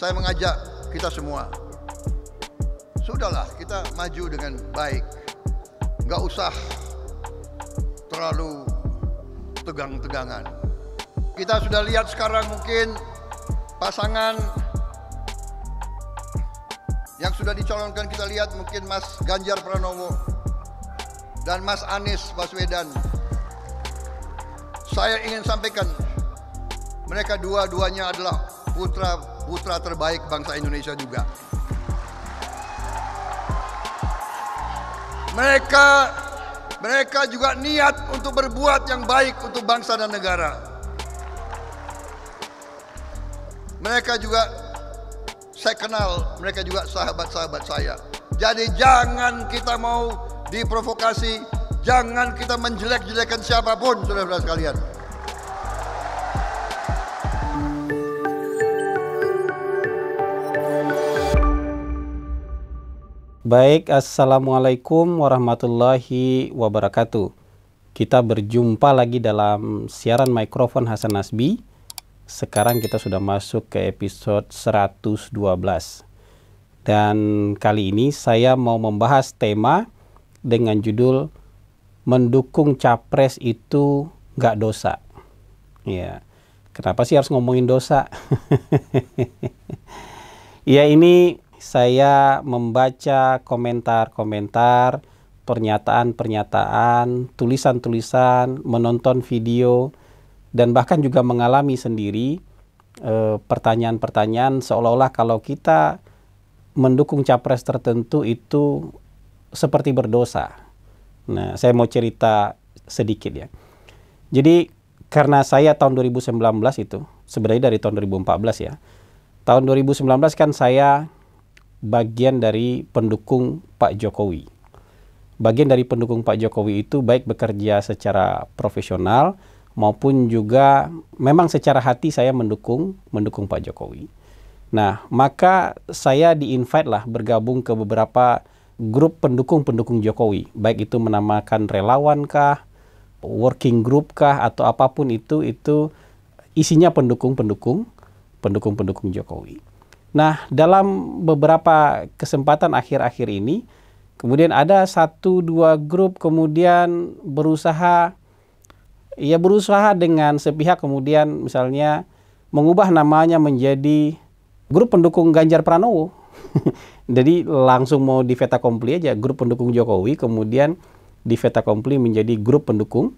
saya mengajak kita semua, sudahlah kita maju dengan baik, nggak usah terlalu tegang-tegangan. Kita sudah lihat sekarang mungkin pasangan yang sudah dicalonkan, kita lihat mungkin Mas Ganjar Pranowo dan Mas Anies Baswedan. Saya ingin sampaikan, mereka dua-duanya adalah putra terbaik bangsa Indonesia juga. Mereka juga niat untuk berbuat yang baik untuk bangsa dan negara. Mereka juga, saya kenal, mereka juga sahabat-sahabat saya. Jadi jangan kita mau diprovokasi, jangan kita menjelek-jelekan siapapun, saudara-saudara sekalian. Baik, Assalamualaikum warahmatullahi wabarakatuh. Kita berjumpa lagi dalam siaran mikrofon Hasan Nasbi. Sekarang kita sudah masuk ke episode 112. Dan kali ini saya mau membahas tema dengan judul mendukung capres itu nggak dosa. Ya, kenapa sih harus ngomongin dosa? Ya, ini saya membaca komentar-komentar, pernyataan-pernyataan, tulisan-tulisan, menonton video, dan bahkan juga mengalami sendiri pertanyaan-pertanyaan seolah-olah kalau kita mendukung capres tertentu itu seperti berdosa. Nah, saya mau cerita sedikit ya. Jadi karena saya tahun 2019 itu, sebenarnya dari tahun 2014 ya. Tahun 2019 kan saya bagian dari pendukung Pak Jokowi. Bagian dari pendukung Pak Jokowi itu baik bekerja secara profesional maupun juga memang secara hati saya mendukung Pak Jokowi. Nah, maka saya di-invite lah bergabung ke beberapa grup pendukung Jokowi. Baik itu menamakan relawan kah, working group kah, atau apapun itu isinya pendukung Jokowi. Nah, dalam beberapa kesempatan akhir-akhir ini, kemudian ada 1-2 grup kemudian berusaha dengan sepihak kemudian misalnya mengubah namanya menjadi grup pendukung Ganjar Pranowo. Jadi langsung mau di fait accompli aja, grup pendukung Jokowi kemudian di fait accompli menjadi grup pendukung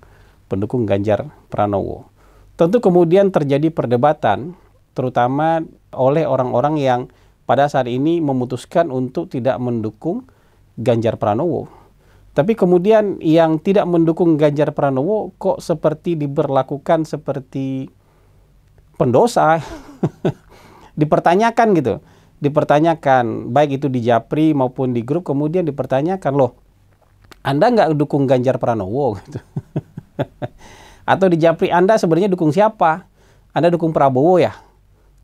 Ganjar Pranowo. Tentu kemudian terjadi perdebatan terutama oleh orang-orang yang pada saat ini memutuskan untuk tidak mendukung Ganjar Pranowo. Tapi kemudian yang tidak mendukung Ganjar Pranowo kok seperti diberlakukan seperti pendosa. Dipertanyakan gitu. Dipertanyakan baik itu di Japri maupun di grup, kemudian dipertanyakan, loh Anda nggak dukung Ganjar Pranowo gitu. Atau di Japri Anda sebenarnya dukung siapa? Anda dukung Prabowo ya?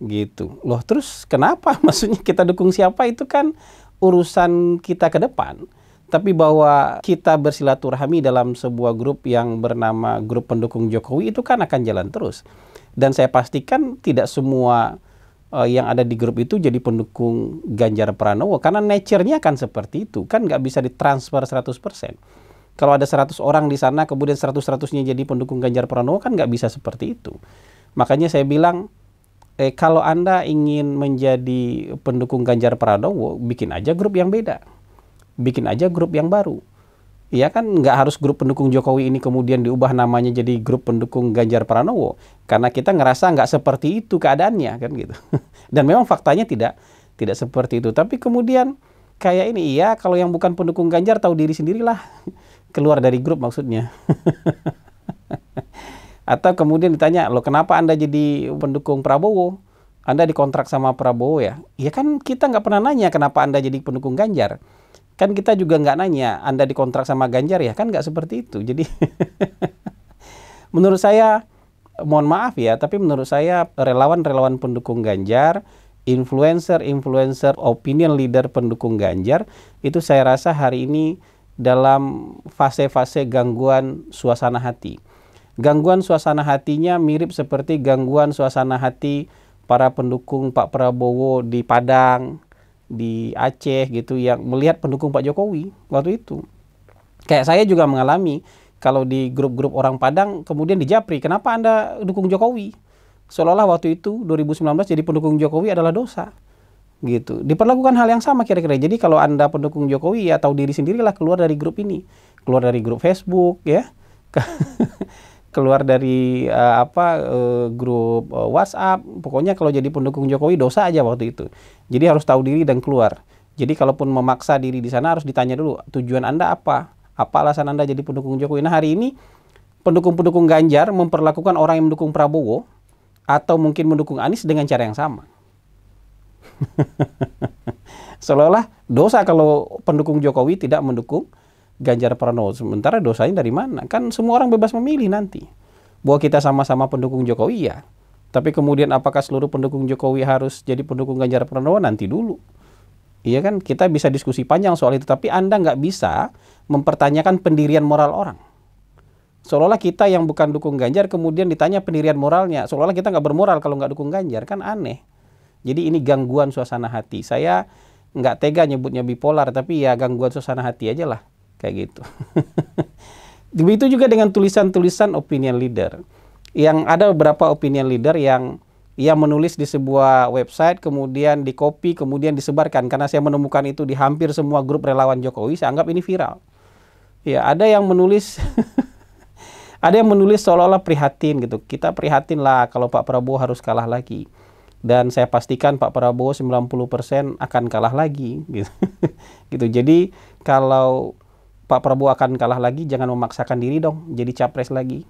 Gitu. Loh terus kenapa? Maksudnya kita dukung siapa itu kan urusan kita ke depan. Tapi bahwa kita bersilaturahmi dalam sebuah grup yang bernama grup pendukung Jokowi itu kan akan jalan terus. Dan saya pastikan tidak semua yang ada di grup itu jadi pendukung Ganjar Pranowo. Karena nature-nya kan seperti itu. Kan nggak bisa ditransfer 100%. Kalau ada 100 orang di sana kemudian 100-100-nya jadi pendukung Ganjar Pranowo kan nggak bisa seperti itu. Makanya saya bilang, kalau Anda ingin menjadi pendukung Ganjar Pranowo, bikin aja grup yang beda. Bikin aja grup yang baru. Ya kan nggak harus grup pendukung Jokowi ini kemudian diubah namanya jadi grup pendukung Ganjar Pranowo. Karena kita ngerasa nggak seperti itu keadaannya kan gitu. Dan memang faktanya tidak seperti itu. Tapi kemudian kayak ini, iya kalau yang bukan pendukung Ganjar tahu diri sendirilah. Keluar dari grup maksudnya. Atau kemudian ditanya, loh kenapa Anda jadi pendukung Prabowo? Anda dikontrak sama Prabowo ya? Ya kan kita nggak pernah nanya kenapa Anda jadi pendukung Ganjar. Kan kita juga nggak nanya, Anda dikontrak sama Ganjar ya? Kan nggak seperti itu. Jadi menurut saya, mohon maaf ya, tapi menurut saya relawan-relawan pendukung Ganjar, influencer-influencer, opinion leader pendukung Ganjar, itu saya rasa hari ini dalam fase-fase gangguan suasana hati. Gangguan suasana hatinya mirip seperti gangguan suasana hati para pendukung Pak Prabowo di Padang, di Aceh gitu yang melihat pendukung Pak Jokowi waktu itu. Kayak saya juga mengalami kalau di grup-grup orang Padang kemudian di Japri, kenapa Anda dukung Jokowi? Seolah-olah waktu itu 2019 jadi pendukung Jokowi adalah dosa. Gitu. Diperlakukan hal yang sama kira-kira. Jadi kalau Anda pendukung Jokowi ya tahu diri sendirilah, keluar dari grup ini. Keluar dari grup Facebook ya. Keluar dari grup WhatsApp. Pokoknya kalau jadi pendukung Jokowi dosa aja waktu itu. Jadi harus tahu diri dan keluar. Jadi kalaupun memaksa diri di sana harus ditanya dulu tujuan Anda apa? Apa alasan Anda jadi pendukung Jokowi? Nah, hari ini pendukung-pendukung Ganjar memperlakukan orang yang mendukung Prabowo atau mungkin mendukung Anies dengan cara yang sama. Seolah-olah dosa kalau pendukung Jokowi tidak mendukung Ganjar Pranowo. Sementara dosanya dari mana? Kan semua orang bebas memilih nanti. Bahwa kita sama-sama pendukung Jokowi ya. Tapi kemudian apakah seluruh pendukung Jokowi harus jadi pendukung Ganjar Pranowo? Nanti dulu. Iya kan? Kita bisa diskusi panjang soal itu. Tapi Anda nggak bisa mempertanyakan pendirian moral orang. Seolah-olah kita yang bukan dukung Ganjar kemudian ditanya pendirian moralnya. Seolah-olah kita nggak bermoral kalau nggak dukung Ganjar. Kan aneh. Jadi ini gangguan suasana hati. Saya nggak tega nyebutnya bipolar, tapi ya gangguan suasana hati aja lah. Kayak gitu. Begitu juga dengan tulisan-tulisan opinion leader. Yang ada beberapa opinion leader yang menulis di sebuah website, kemudian di-copy, kemudian disebarkan. Karena saya menemukan itu di hampir semua grup relawan Jokowi, saya anggap ini viral. Ya, ada yang menulis ada yang menulis seolah-olah prihatin gitu. Kita prihatin lah kalau Pak Prabowo harus kalah lagi. Dan saya pastikan Pak Prabowo 90% akan kalah lagi gitu. Gitu. Jadi kalau Pak Prabowo akan kalah lagi, jangan memaksakan diri dong jadi capres lagi.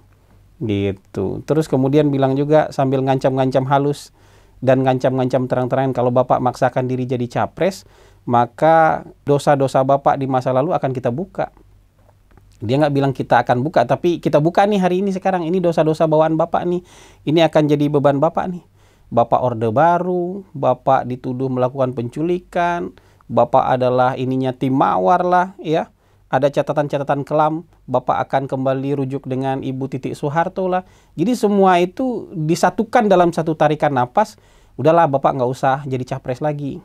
Gitu. Terus kemudian bilang juga sambil ngancam-ngancam halus dan ngancam-ngancam terang-terangan, kalau Bapak maksakan diri jadi capres, maka dosa-dosa Bapak di masa lalu akan kita buka. Dia nggak bilang kita akan buka, tapi kita buka nih hari ini sekarang. Ini dosa-dosa bawaan Bapak nih. Ini akan jadi beban Bapak nih. Bapak Orde Baru, Bapak dituduh melakukan penculikan, Bapak adalah ininya tim mawar lah, ya. Ada catatan-catatan kelam, Bapak akan kembali rujuk dengan Ibu Titik Soeharto lah. Jadi semua itu disatukan dalam satu tarikan napas, udahlah Bapak nggak usah jadi capres lagi.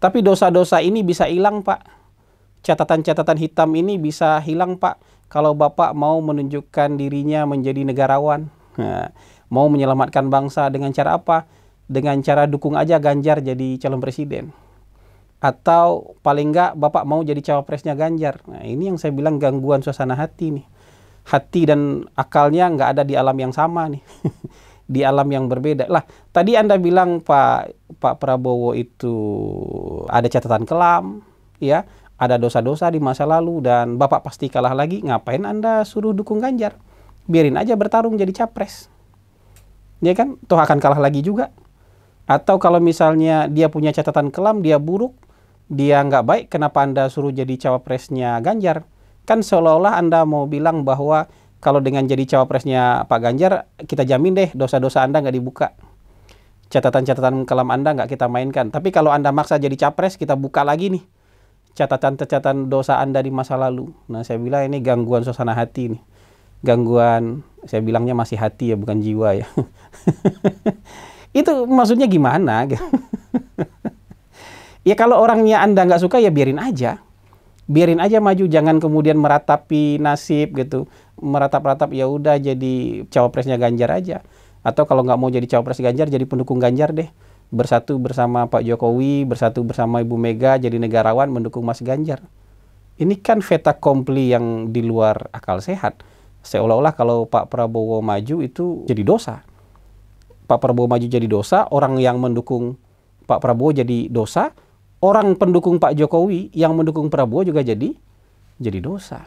Tapi dosa-dosa ini bisa hilang Pak. Catatan-catatan hitam ini bisa hilang Pak, kalau Bapak mau menunjukkan dirinya menjadi negarawan. Nah, mau menyelamatkan bangsa dengan cara apa? Dengan cara dukung aja Ganjar jadi calon presiden. Atau paling enggak Bapak mau jadi cawapresnya Ganjar. Nah, ini yang saya bilang gangguan suasana hati nih. Hati dan akalnya nggak ada di alam yang sama nih. Di alam yang berbeda. Lah, tadi Anda bilang Pak Prabowo itu ada catatan kelam, ya, ada dosa-dosa di masa lalu dan Bapak pasti kalah lagi. Ngapain Anda suruh dukung Ganjar? Biarin aja bertarung jadi capres. Ya kan? Toh akan kalah lagi juga. Atau kalau misalnya dia punya catatan kelam, dia buruk, dia nggak baik, kenapa Anda suruh jadi cawapresnya Ganjar? Kan seolah-olah Anda mau bilang bahwa kalau dengan jadi cawapresnya Pak Ganjar, kita jamin deh dosa-dosa Anda nggak dibuka. Catatan-catatan kelam Anda nggak kita mainkan. Tapi kalau Anda maksa jadi capres, kita buka lagi nih catatan-catatan dosa Anda di masa lalu. Nah, saya bilang ini gangguan suasana hati nih. Gangguan, saya bilangnya masih hati ya, bukan jiwa ya. Itu maksudnya gimana? Ya kalau orangnya Anda nggak suka ya biarin aja. Biarin aja maju, jangan kemudian meratapi nasib gitu. Meratap-ratap ya udah jadi cawapresnya Ganjar aja. Atau kalau nggak mau jadi cawapres Ganjar, jadi pendukung Ganjar deh. Bersatu bersama Pak Jokowi, bersatu bersama Ibu Mega, jadi negarawan mendukung Mas Ganjar. Ini kan fait accompli yang di luar akal sehat. Seolah-olah kalau Pak Prabowo maju itu jadi dosa. Pak Prabowo maju jadi dosa, orang yang mendukung Pak Prabowo jadi dosa, orang pendukung Pak Jokowi yang mendukung Prabowo juga jadi dosa.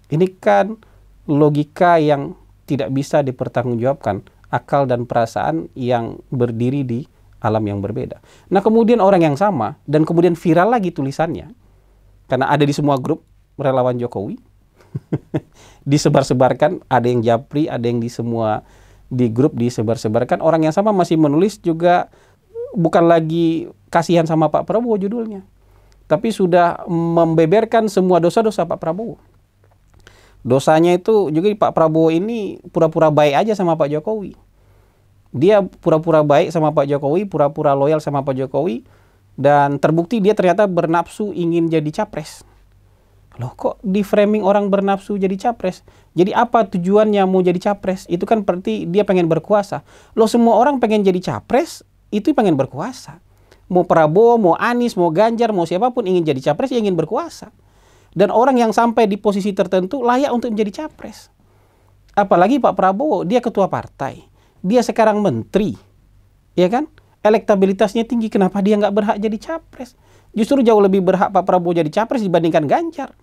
Ini kan logika yang tidak bisa dipertanggungjawabkan, akal dan perasaan yang berdiri di alam yang berbeda. Nah, kemudian orang yang sama dan kemudian viral lagi tulisannya, karena ada di semua grup relawan Jokowi, disebar-sebarkan, ada yang japri, ada yang di grup disebar-sebarkan, orang yang sama masih menulis juga bukan lagi kasihan sama Pak Prabowo judulnya, tapi sudah membeberkan semua dosa-dosa Pak Prabowo. Dosanya itu juga Pak Prabowo ini pura-pura baik aja sama Pak Jokowi. Dia pura-pura baik sama Pak Jokowi, pura-pura loyal sama Pak Jokowi, dan terbukti dia ternyata bernafsu ingin jadi capres. Loh, kok di framing orang bernafsu jadi capres? Jadi apa tujuannya mau jadi capres? Itu kan berarti dia pengen berkuasa. Loh, semua orang pengen jadi capres, itu pengen berkuasa. Mau Prabowo, mau Anies, mau Ganjar, mau siapapun ingin jadi capres, ya ingin berkuasa. Dan orang yang sampai di posisi tertentu layak untuk menjadi capres. Apalagi Pak Prabowo, dia ketua partai. Dia sekarang menteri. Ya kan? Elektabilitasnya tinggi, kenapa dia nggak berhak jadi capres? Justru jauh lebih berhak Pak Prabowo jadi capres dibandingkan Ganjar.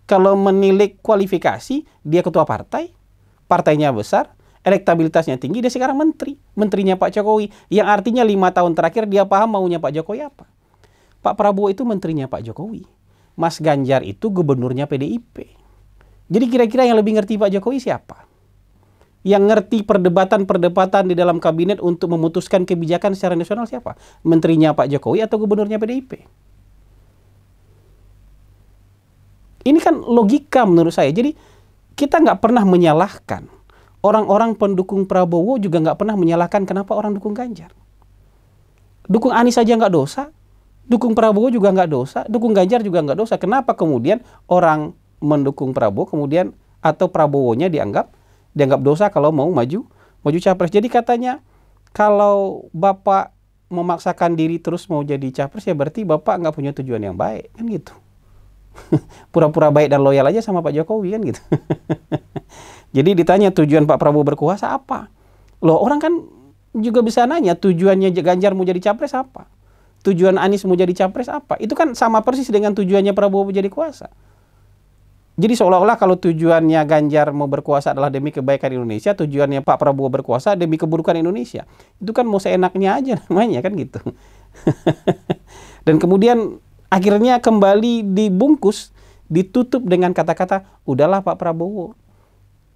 Kalau menilik kualifikasi, dia ketua partai, partainya besar, elektabilitasnya tinggi, dia sekarang menteri. Menterinya Pak Jokowi, yang artinya 5 tahun terakhir dia paham maunya Pak Jokowi apa. Pak Prabowo itu menterinya Pak Jokowi. Mas Ganjar itu gubernurnya PDIP. Jadi kira-kira yang lebih ngerti Pak Jokowi siapa? Yang ngerti perdebatan-perdebatan di dalam kabinet untuk memutuskan kebijakan secara nasional siapa? Menterinya Pak Jokowi atau gubernurnya PDIP? Ini kan logika menurut saya. Jadi kita nggak pernah menyalahkan. Orang-orang pendukung Prabowo juga nggak pernah menyalahkan kenapa orang dukung Ganjar. Dukung Anies saja nggak dosa. Dukung Prabowo juga nggak dosa. Dukung Ganjar juga nggak dosa. Kenapa kemudian orang mendukung Prabowo kemudian atau Prabowo-nya dianggap dosa kalau mau maju capres. Jadi katanya kalau Bapak memaksakan diri terus mau jadi capres ya berarti Bapak nggak punya tujuan yang baik, kan gitu. Pura-pura baik dan loyal aja sama Pak Jokowi, kan gitu. Jadi ditanya tujuan Pak Prabowo berkuasa apa? Loh, orang kan juga bisa nanya tujuannya Ganjar mau jadi capres apa? Tujuan Anies mau jadi capres apa? Itu kan sama persis dengan tujuannya Prabowo menjadi kuasa. Jadi seolah-olah kalau tujuannya Ganjar mau berkuasa adalah demi kebaikan Indonesia, tujuannya Pak Prabowo berkuasa demi keburukan Indonesia. Itu kan mau seenaknya aja namanya, kan gitu. Dan kemudian akhirnya kembali dibungkus, ditutup dengan kata-kata, udahlah Pak Prabowo.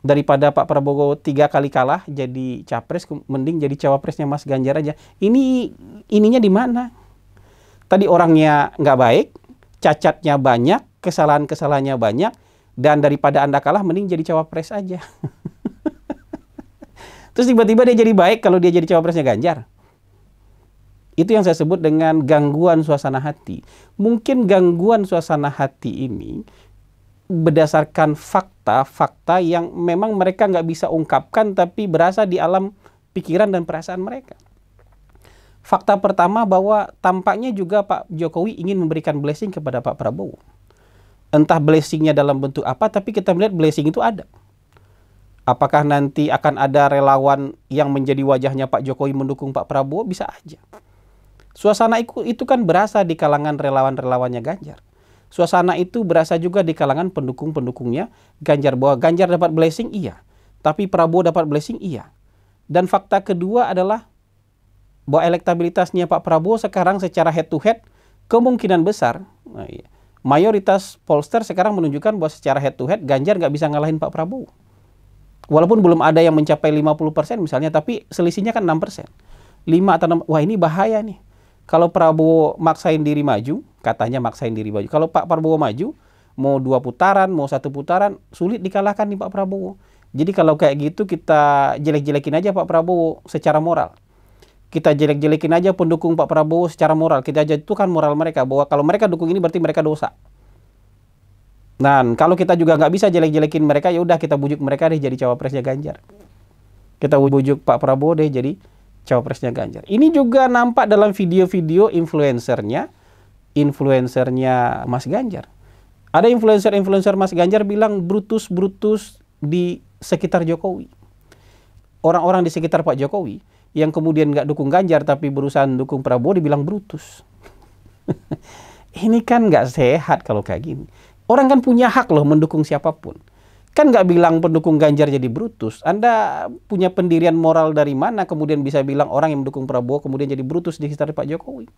Daripada Pak Prabowo 3 kali kalah jadi capres, mending jadi cawapresnya Mas Ganjar aja. Ininya di mana? Tadi orangnya nggak baik, cacatnya banyak, kesalahan-kesalahannya banyak, dan daripada Anda kalah, mending jadi cawapres aja. Terus tiba-tiba dia jadi baik kalau dia jadi cawapresnya Ganjar. Itu yang saya sebut dengan gangguan suasana hati. Mungkin gangguan suasana hati ini berdasarkan fakta-fakta yang memang mereka nggak bisa ungkapkan tapi berasa di alam pikiran dan perasaan mereka. Fakta pertama bahwa tampaknya juga Pak Jokowi ingin memberikan blessing kepada Pak Prabowo. Entah blessingnya dalam bentuk apa, tapi kita melihat blessing itu ada. Apakah nanti akan ada relawan yang menjadi wajahnya Pak Jokowi mendukung Pak Prabowo? Bisa aja. Suasana itu kan berasa di kalangan relawan-relawannya Ganjar. Suasana itu berasa juga di kalangan pendukung-pendukungnya Ganjar. Bahwa Ganjar dapat blessing, iya. Tapi Prabowo dapat blessing, iya. Dan fakta kedua adalah bahwa elektabilitasnya Pak Prabowo sekarang secara head to head kemungkinan besar, mayoritas pollster sekarang menunjukkan bahwa secara head to head Ganjar nggak bisa ngalahin Pak Prabowo. Walaupun belum ada yang mencapai 50% misalnya, tapi selisihnya kan 6%. 5 atau 6, wah ini bahaya nih. Kalau Prabowo maksain diri maju, katanya maksain diri maju. Kalau Pak Prabowo maju, mau 2 putaran, mau 1 putaran, sulit dikalahkan nih Pak Prabowo. Jadi kalau kayak gitu kita jelek-jelekin aja Pak Prabowo secara moral. Kita jelek-jelekin aja pendukung Pak Prabowo secara moral. Kita jatuhkan moral mereka bahwa kalau mereka dukung ini berarti mereka dosa. Nah, kalau kita juga nggak bisa jelek-jelekin mereka, ya udah kita bujuk mereka deh jadi cawapresnya Ganjar. Kita bujuk Pak Prabowo deh jadi cawapresnya Ganjar. Ini juga nampak dalam video-video influencernya Mas Ganjar. Ada influencer Mas Ganjar bilang brutus-brutus di sekitar Jokowi. Orang-orang di sekitar Pak Jokowi yang kemudian nggak dukung Ganjar tapi berusaha dukung Prabowo dibilang brutus. Ini kan nggak sehat kalau kayak gini. Orang kan punya hak loh mendukung siapapun. Kan nggak bilang pendukung Ganjar jadi brutus. Anda punya pendirian moral dari mana kemudian bisa bilang orang yang mendukung Prabowo kemudian jadi brutus di sekitar Pak Jokowi?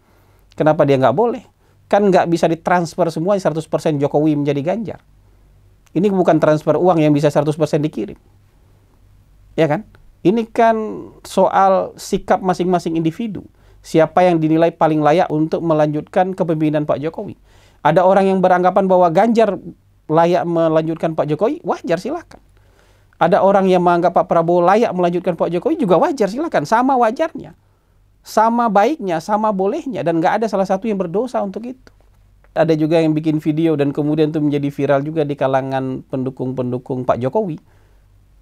Kenapa dia nggak boleh? Kan nggak bisa ditransfer semua 100% Jokowi menjadi Ganjar. Ini bukan transfer uang yang bisa 100% dikirim. Ya kan? Ini kan soal sikap masing-masing individu. Siapa yang dinilai paling layak untuk melanjutkan kepemimpinan Pak Jokowi. Ada orang yang beranggapan bahwa Ganjar layak melanjutkan Pak Jokowi, wajar silakan. Ada orang yang menganggap Pak Prabowo layak melanjutkan Pak Jokowi juga wajar, silakan. Sama wajarnya, sama baiknya, sama bolehnya, dan nggak ada salah satu yang berdosa untuk itu. Ada juga yang bikin video dan kemudian itu menjadi viral juga di kalangan pendukung-pendukung Pak Jokowi,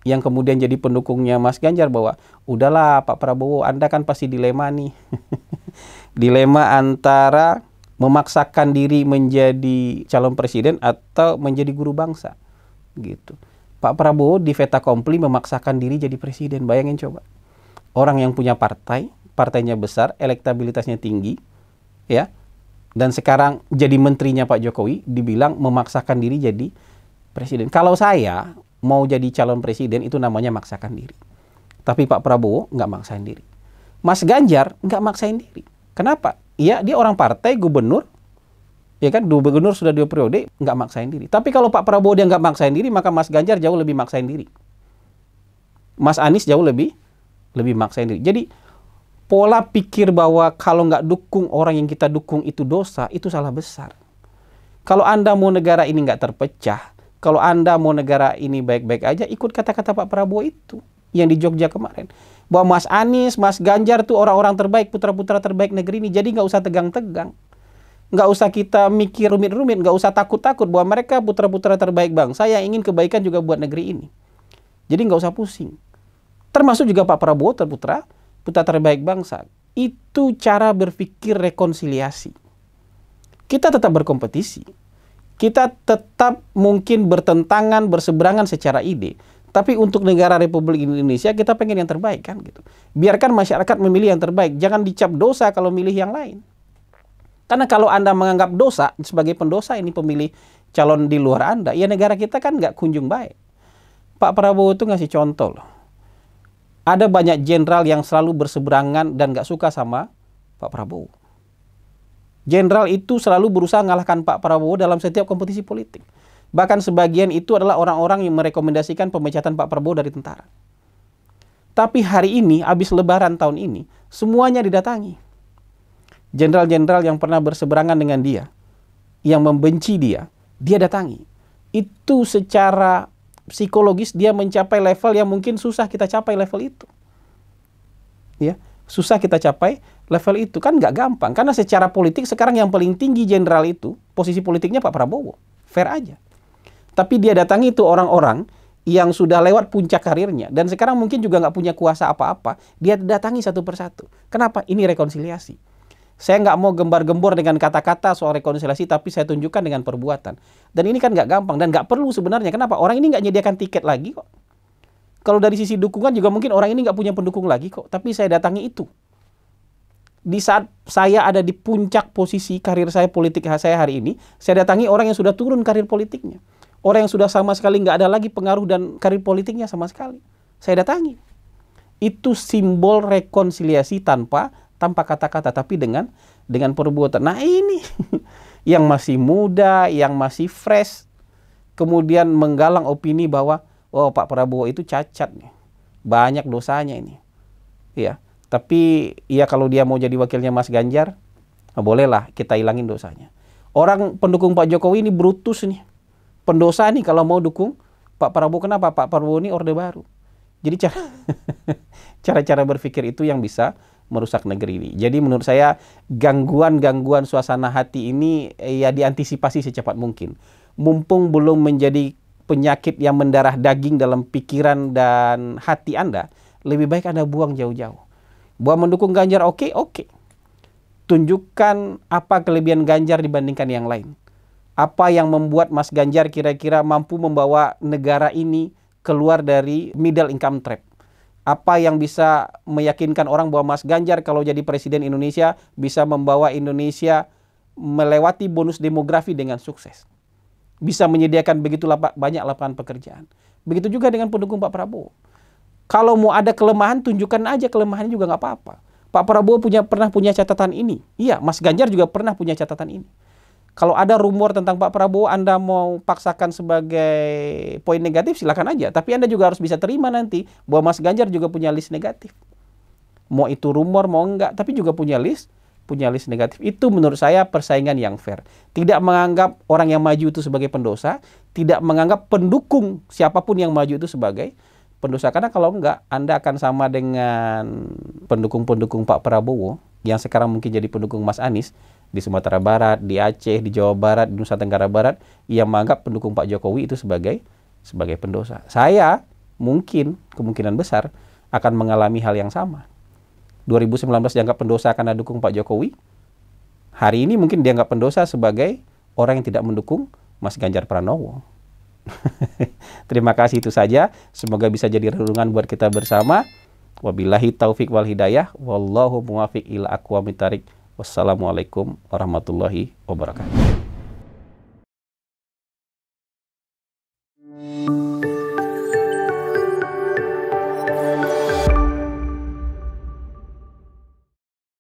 yang kemudian jadi pendukungnya Mas Ganjar, bahwa udahlah Pak Prabowo, Anda kan pasti dilema nih. Dilema antara memaksakan diri menjadi calon presiden atau menjadi guru bangsa. Gitu. Pak Prabowo di fait accompli memaksakan diri jadi presiden. Bayangin coba. Orang yang punya partai, partainya besar, elektabilitasnya tinggi, ya, dan sekarang jadi menterinya Pak Jokowi, dibilang memaksakan diri jadi presiden. Kalau saya mau jadi calon presiden, itu namanya maksakan diri. Tapi Pak Prabowo nggak maksain diri. Mas Ganjar nggak maksain diri. Kenapa? Iya, dia orang partai, gubernur, ya kan, gubernur sudah 2 periode, nggak maksain diri. Tapi kalau Pak Prabowo dia nggak maksain diri, maka Mas Ganjar jauh lebih maksain diri. Mas Anies jauh lebih maksain diri. Jadi pola pikir bahwa kalau nggak dukung orang yang kita dukung itu dosa, itu salah besar. Kalau Anda mau negara ini nggak terpecah, kalau Anda mau negara ini baik-baik aja, ikut kata-kata Pak Prabowo itu yang di Jogja kemarin. Bahwa Mas Anies, Mas Ganjar tuh orang-orang terbaik, putra-putra terbaik negeri ini. Jadi nggak usah tegang-tegang. Nggak usah kita mikir rumit-rumit, nggak usah takut-takut bahwa mereka putra-putra terbaik bangsa yang ingin kebaikan juga buat negeri ini. Jadi nggak usah pusing. Termasuk juga Pak Prabowo putra terbaik bangsa. Itu cara berpikir rekonsiliasi. Kita tetap berkompetisi. Kita tetap mungkin bertentangan, berseberangan secara ide. Tapi untuk negara Republik Indonesia kita pengen yang terbaik kan gitu. Biarkan masyarakat memilih yang terbaik. Jangan dicap dosa kalau milih yang lain. Karena kalau Anda menganggap dosa sebagai pendosa ini pemilih calon di luar Anda, ya negara kita kan nggak kunjung baik. Pak Prabowo itu ngasih contoh loh. Ada banyak jenderal yang selalu berseberangan dan nggak suka sama Pak Prabowo. Jenderal itu selalu berusaha mengalahkan Pak Prabowo dalam setiap kompetisi politik. Bahkan sebagian itu adalah orang-orang yang merekomendasikan pemecatan Pak Prabowo dari tentara. Tapi hari ini, habis Lebaran tahun ini, semuanya didatangi. Jenderal-jenderal yang pernah berseberangan dengan dia, yang membenci dia datangi. Itu secara psikologis dia mencapai level yang mungkin susah kita capai level itu. Ya, susah kita capai level itu. Kan nggak gampang. Karena secara politik sekarang yang paling tinggi jenderal itu, posisi politiknya Pak Prabowo. Fair aja. Tapi dia datangi itu orang-orang yang sudah lewat puncak karirnya. Dan sekarang mungkin juga nggak punya kuasa apa-apa. Dia datangi satu persatu. Kenapa? Ini rekonsiliasi. Saya nggak mau gembar-gembor dengan kata-kata soal rekonsiliasi, tapi saya tunjukkan dengan perbuatan. Dan ini kan nggak gampang dan nggak perlu sebenarnya. Kenapa? Orang ini nggak menyediakan tiket lagi kok. Kalau dari sisi dukungan juga mungkin orang ini nggak punya pendukung lagi kok. Tapi saya datangi itu. Di saat saya ada di puncak posisi karir saya politik saya hari ini, saya datangi orang yang sudah turun karir politiknya. Orang yang sudah sama sekali nggak ada lagi pengaruh dan karir politiknya sama sekali. Saya datangi. Itu simbol rekonsiliasi tanpa kata-kata, tapi dengan perbuatan. Nah ini yang masih muda, yang masih fresh, kemudian menggalang opini bahwa oh Pak Prabowo itu cacat nih, banyak dosanya ini. Ya, tapi ya kalau dia mau jadi wakilnya Mas Ganjar, bolehlah kita hilangin dosanya. Orang pendukung Pak Jokowi ini brutus nih, pendosa nih kalau mau dukung Pak Prabowo. Kenapa? Pak Prabowo ini orde baru. Jadi cara-cara berpikir itu yang bisa merusak negeri ini. Jadi menurut saya gangguan-gangguan suasana hati ini ya diantisipasi secepat mungkin. Mumpung belum menjadi penyakit yang mendarah daging dalam pikiran dan hati Anda, lebih baik Anda buang jauh-jauh. Bahwa mendukung Ganjar oke. Tunjukkan apa kelebihan Ganjar dibandingkan yang lain. Apa yang membuat Mas Ganjar kira-kira mampu membawa negara ini keluar dari middle income trap. Apa yang bisa meyakinkan orang bahwa Mas Ganjar kalau jadi presiden Indonesia bisa membawa Indonesia melewati bonus demografi dengan sukses. Bisa menyediakan begitu banyak lapangan pekerjaan. Begitu juga dengan pendukung Pak Prabowo. Kalau mau ada kelemahan, tunjukkan aja kelemahannya juga nggak apa-apa. Pak Prabowo pernah punya catatan ini. Iya, Mas Ganjar juga pernah punya catatan ini. Kalau ada rumor tentang Pak Prabowo, Anda mau paksakan sebagai poin negatif, silakan aja. Tapi Anda juga harus bisa terima nanti bahwa Mas Ganjar juga punya list negatif. Mau itu rumor, mau enggak, tapi juga punya list punya list negatif. Itu menurut saya persaingan yang fair. Tidak menganggap orang yang maju itu sebagai pendosa, tidak menganggap pendukung siapapun yang maju itu sebagai pendosa. Karena kalau enggak, Anda akan sama dengan pendukung-pendukung Pak Prabowo yang sekarang mungkin jadi pendukung Mas Anies di Sumatera Barat, di Aceh, di Jawa Barat, di Nusa Tenggara Barat, yang menganggap pendukung Pak Jokowi itu sebagai pendosa. Saya mungkin, kemungkinan besar, akan mengalami hal yang sama. 2019 dianggap pendosa karena dukung Pak Jokowi. Hari ini mungkin dianggap pendosa sebagai orang yang tidak mendukung Mas Ganjar Pranowo. Terima kasih, itu saja. Semoga bisa jadi renungan buat kita bersama. Wabillahi taufik wal hidayah. Wallahu muwafiq ila aqwamit thariq. Wassalamualaikum warahmatullahi wabarakatuh.